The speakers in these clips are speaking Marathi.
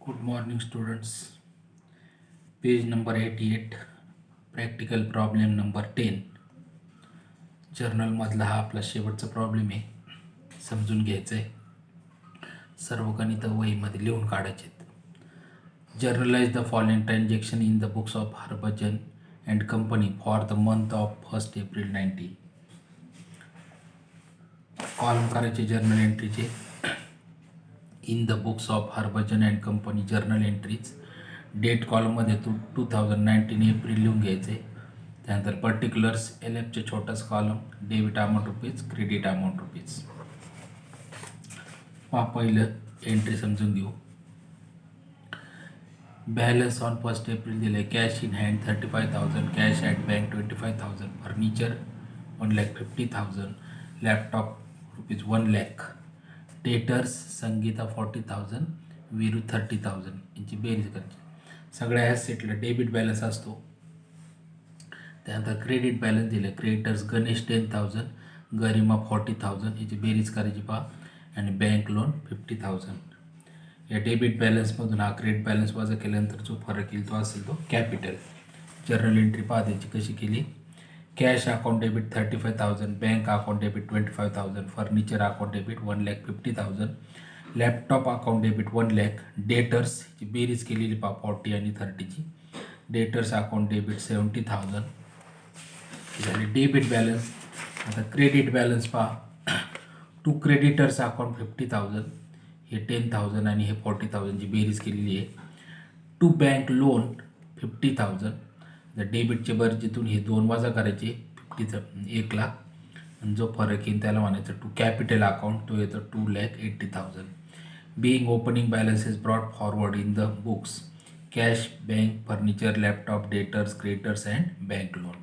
Good morning, students. Page number 88, practical problem number 10. Journal मधला हा आपला शेवटचा प्रॉब्लेम आहे. समजून घ्यायचं आहे. सर्व गणित वहीमध्ये लिहून काढायचे. Journalize the following transaction in the books of Harbhajan and company for the month of 1 April 19. Column करायचे जर्नल एंट्रीचे. In the books of Harbhajan and company journal entries. Date कॉलममध्ये 2019 एप्रिल लिहून घ्यायचे. त्यानंतर पर्टिक्युलर्स LFचे छोटाच column, debit amount rupees, credit amount rupees. पहिलं एंट्री समजून घेऊ. बॅलन्स ऑन 1 एप्रिल दिले. Cash in hand 35,000, cash at bank 25,000, furniture 1,50,000, laptop rupees 1 lakh, debtors Sangeeta 40,000, Veeru 30,000. यांची बेरीज करायची. सगळ्या ॲसेटला डेबिट बॅलन्स असतो. त्यानंतर क्रेडिट बॅलन्स दिले. क्रेडिटर्स गणेश 10,000, गरिमा 40,000, याची बेरीज करायची पहा. आणि बँक लोन 50,000. या डेबिट बॅलन्समधून हा क्रेडिट बॅलन्स वजा केल्यानंतर जो फरक येईल तो असेल तो कॅपिटल. जर्नल एंट्री पहा त्याची कशी केली. Cash account debit 35,000, bank account debit 25,000, furniture account debit 1,50,000, laptop account debit 1 lakh, डेटर्सची बेरीज केलेली पहा 40 आणि 30ची. डेटर्स अकाउंट डेबिट 70,000 झाले डेबिट बॅलन्स. आता क्रेडिट बॅलन्स पहा. टू क्रेडिटर्स अकाउंट 50,000, हे 10,000 आणि हे 40,000ची बेरीज केलेली आहे. To bank loan 50,000. तर डेबिटचे बर्जेतून हे 2 वजा करायचे. 50चं 1 लाख, आणि जो फरक येईल त्याला म्हणायचं टू कॅपिटल अकाउंट, तो येतो 2,80,000. Being opening balances brought forward in the books. Cash, bank, furniture, laptop, debtors, creditors and bank loan.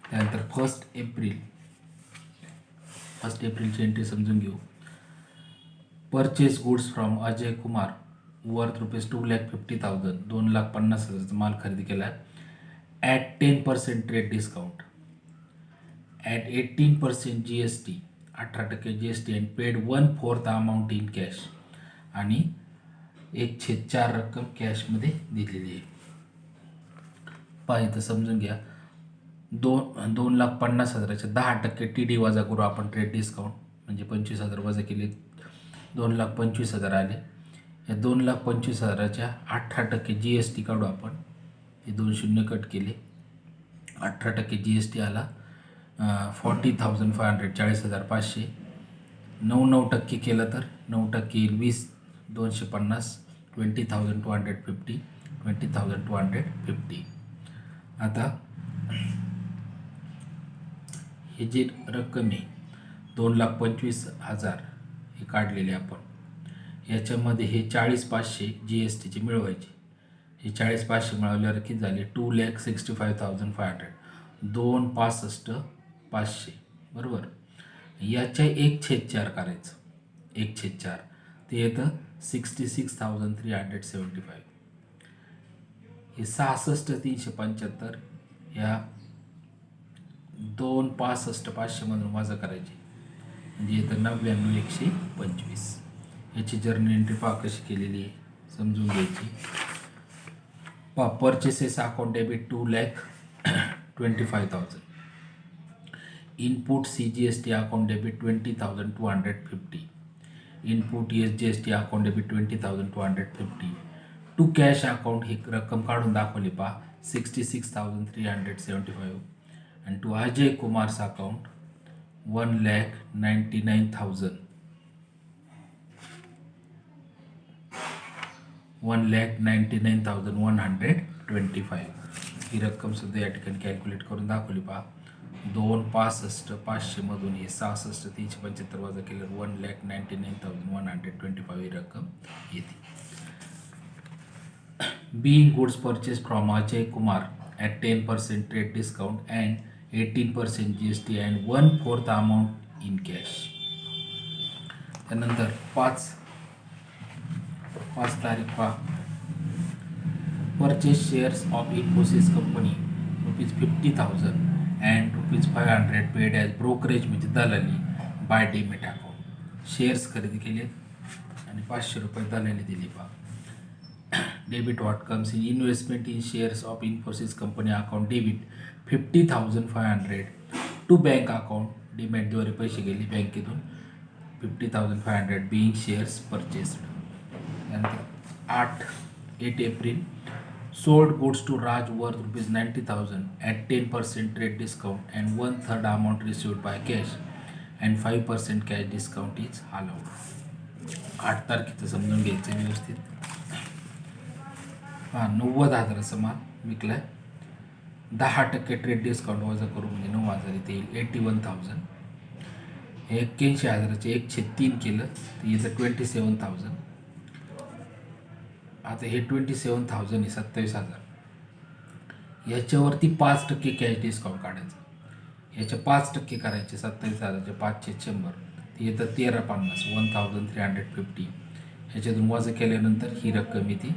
त्यानंतर 1 एप्रिलची एंट्री समजून घेऊ. Purchase goods from Ajay Kumar worth rupees 2,50,000, 2,50,000चा माल खरेदी केला at 10% trade discount, at 18% GST, 18% GST, and paid 1/4 amount in cash, आणि 1/4 रक्कम कॅशमध्ये दिलेली आहे. पाहिजे समजून घ्या. 2,50,000च्या 10% TD वजा करू आपण ट्रेड डिस्काउंट, म्हणजे 25,000 वजा केले 2,25,000 आले. या 2,25,000च्या 18% GST काढू आपण. हे 2 शून्य कट केले. 18% GST आला 40,500, 40,500. 9% केलं तर 9% येईल 20,250, 20,250, 20,250. आता हे जे रक्कम आहे 2,25,000 हे काढलेले आपण, याच्यामध्ये हे 40,500 GSTचे मिळवायचे. हे 40,500 मिळवल्यावर किती झाले 2,65,500, 2,65,500 बरोबर. याच्या 1/4 करायचं. 1/4 ते येतं 66,375. हे 66,375 ह्या 2,65,500 मधून वजा करायचे, म्हणजे येतं 99,125. याची जर्नल एंट्री पहा कशी केलेली आहे समजून घ्यायची. पहा purchases account debit 2,25,000, input CGST account debit 20,250, input SGST account debit 20,250. To cash account ही रक्कम काढून दाखवली पहा 66,375, आणि टू अजय कुमार्स अकाउंट 1,99,000, 1,99,125. ही रक्कम सुद्धा या ठिकाणी कॅल्क्युलेट करून दाखवली पहा. 2,65,500 मधून हे 66,375 वजा केल्यावर 1,99,125 ही रक्कम येते. Being goods purchased from Ajay Kumar at 10% trade discount and 18% GST and 1/4 amount in cash. त्यानंतर 5 तारीख पहा. Purchase shares of Infosys company rupees 50,000 and rupees 500 paid as brokerage म्हणजे दलाली बाय डीमेट अकाउंट. शेअर्स खरेदी केले आणि 500 रुपये दलाली दिली पहा. Debit what comes in investment in shares of Infosys company account debit 50,500 to bank account डीमॅटद्वारे पैसे गेले बँकेतून 50,500 being shares purchased. त्यानंतर 8 April sold goods to Raj worth rupees 90,000 at 10% trade discount and 1/3 amount received by cash and 5% cash discount is allowed. 8 तारखेचं समजून घ्यायचं व्यवस्थित. 90,000चा माल विकला आहे. 10% ट्रेड डिस्काउंट वजा करून म्हणजे 9,000 इथे येईल 81,000. हे 81,000चे 1/3 केलं तर येतं 27,000. आता हे 27,000 आहे 27,000. याच्यावरती 5% कॅश डिस्काउंट काढायचं. याच्या 5% करायचे 27,000चे 5 × 100 ते येतं 1350 1350. ह्याच्यातून वजा केल्यानंतर ही रक्कम येते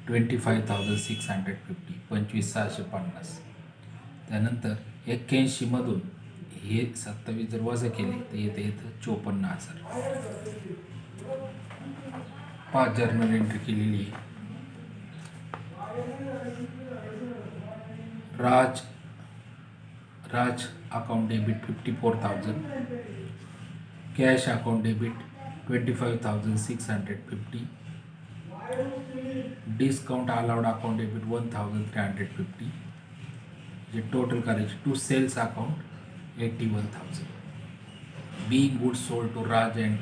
25,650 25,650. त्यानंतर 81मधून हे 27 जर वजा केले तर येतं 54,000. 5 जर्नल एंट्री केलेली आहे. Raj account debit 54,000, cash account debit 25,650, discount allowed account debit 1,350. जे टोटल करायचे to sales account 81,000. being goods sold to Raj and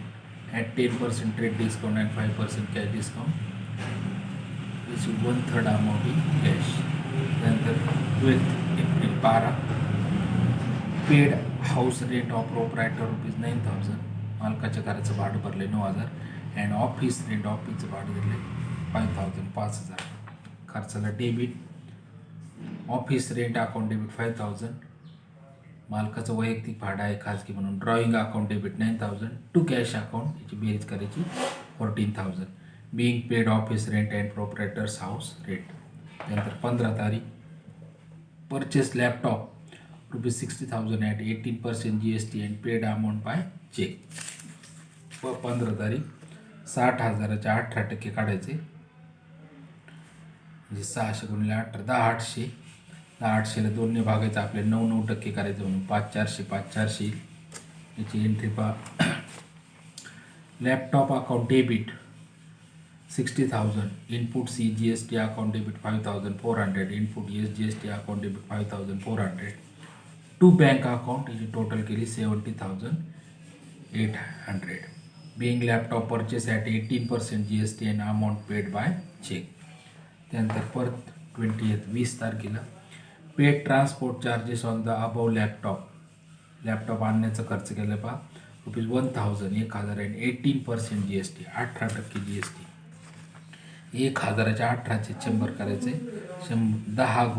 at 10% trade discount and 5% cash discount, this is 1/3 amount in cash. त्यानंतर 12 April 12 paid house rent of proprietor ₹9,000. मालकाच्या घराचं भाडं भरले 9,000 अँड ऑफिस रेंट ऑफिसचं भाडं दिले 5,000 5,000. खर्चाला debit office rent account debit 5,000. मालकाचं वैयक्तिक भाडं आहे खाजगी म्हणून drawing account debit 9,000 to cash account याची बेरीज करायची 14,000. Being paid office rent and proprietor's house rent. त्यानंतर 15 तारीख purchase laptop ₹60,000 at 18% GST and paid amount by cheque. 15 तारीख 60,000च्या 18% काढायचे म्हणजे 600 × 18 10,800. 10,800ला 2ने भागायचं आपल्याला 9% करायचं म्हणून 5,400 5,400 याची एंट्री पहा. Laptop account debit 60,000 input CGST account debit 5,400 input SGST account debit 5,400 to bank account याची टोटल केली 70,800. Being laptop purchase at 18% GST and amount paid by cheque. त्यानंतर परत 20 तारखेला paid transport charges on the above laptop आणण्याचा खर्च केला पहा ₹1,000 1,000 अँड 18% GST 18% GST. 1,000च्या 18चे 100 करायचे 10 ×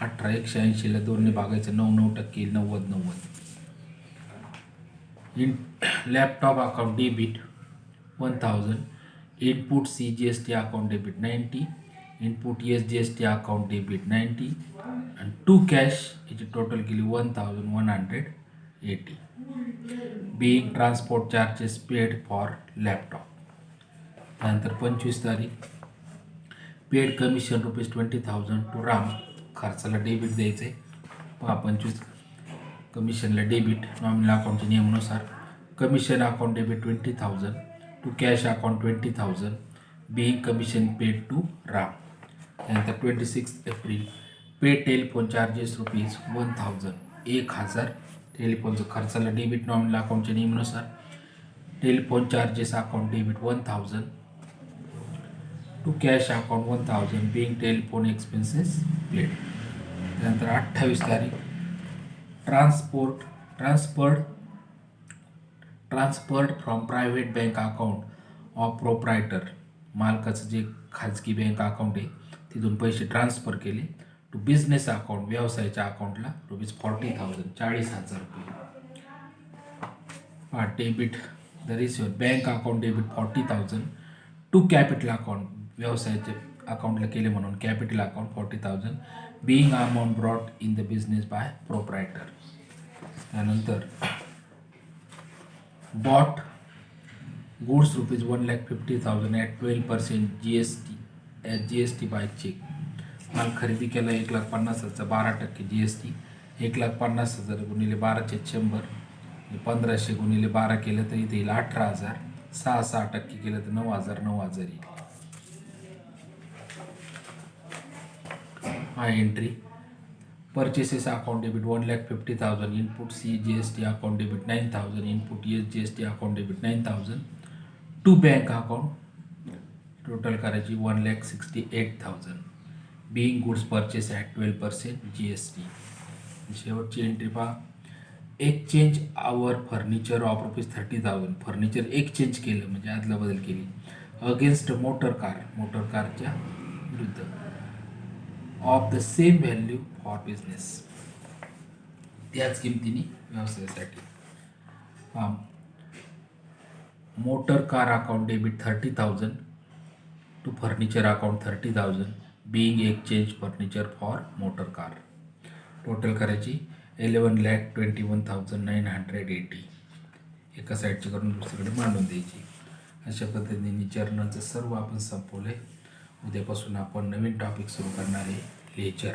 18 180ला 2ने भागायचं 9% येईल 90. Laptop account debit 1,000 input CGST account debit 90 input SGST account debit 90 आणि टू कॅश याची टोटल केली 1,180. Being transport charges paid for laptop. त्यानंतर 25 तारीख पेड कमिशन ₹20,000 टू राम. खर्चाला डेबिट द्यायचं आहे पहा 25 कमिशनला डेबिट नॉमिनल अकाउंटच्या नियमानुसार. Commission account debit 20,000 to cash account 20,000 being commission paid to Ram. त्यानंतर 26 एप्रिल पेड टेलिफोन चार्जेस ₹1,000 1,000 टेलिफोनचं खर्चाला डेबिट नॉमिनल अकाउंटच्या नियमानुसार. Telephone charges account debit 1,000 to cash account 1,000 being telephone expenses paid. त्यानंतर 28 तारीख transferred from private bank account of proprietor. मालकाचं जे खाजगी बँक अकाउंट आहे तिथून पैसे ट्रान्सफर केले टू बिझनेस अकाउंट व्यवसायाच्या अकाउंटला ₹40,000 40,000 रुपये. Debit the receiver bank account debit 40,000 to capital account व्यवसायाचे अकाउंटला केले म्हणून capital account 40,000 being amount brought in the business by proprietor. त्यानंतर bought goods ₹1,50,000 at 12% GST GST by cheque. माल खरेदी केला 1,50,000चा 12% GST. 1,50,000 गुणिले 12/100 1500 गुणिले 12 केलं तर इथे येईल 18,000. 6% केलं तर 9,000 येईल. हा entry. Purchases account debit 1,50,000. Input C GST account debit 9,000. Input yes GST account debit 9,000. To bank account total करायची 1,68,000. Being goods purchase at 12% GST. शेवटची एंट्री पहा. Exchange our furniture of ₹30,000. Furniture exchange केलं म्हणजे आदला बदल केली अगेन्स्ट मोटर कारच्या विरुद्ध of the same value for business. त्याच किमतीने व्यवसायासाठी. Motor car account debit 30,000 to furniture account 30,000 being exchange furniture for motor car. Total करायची 11,21,980. एका साईडची करून दुसरीकडे मांडून द्यायची. अशा पद्धतीने जर्नलचं सर्व आपण संपवलं आहे. उद्यापासून आपण नवीन टॉपिक सुरू करणार आहे लेजर.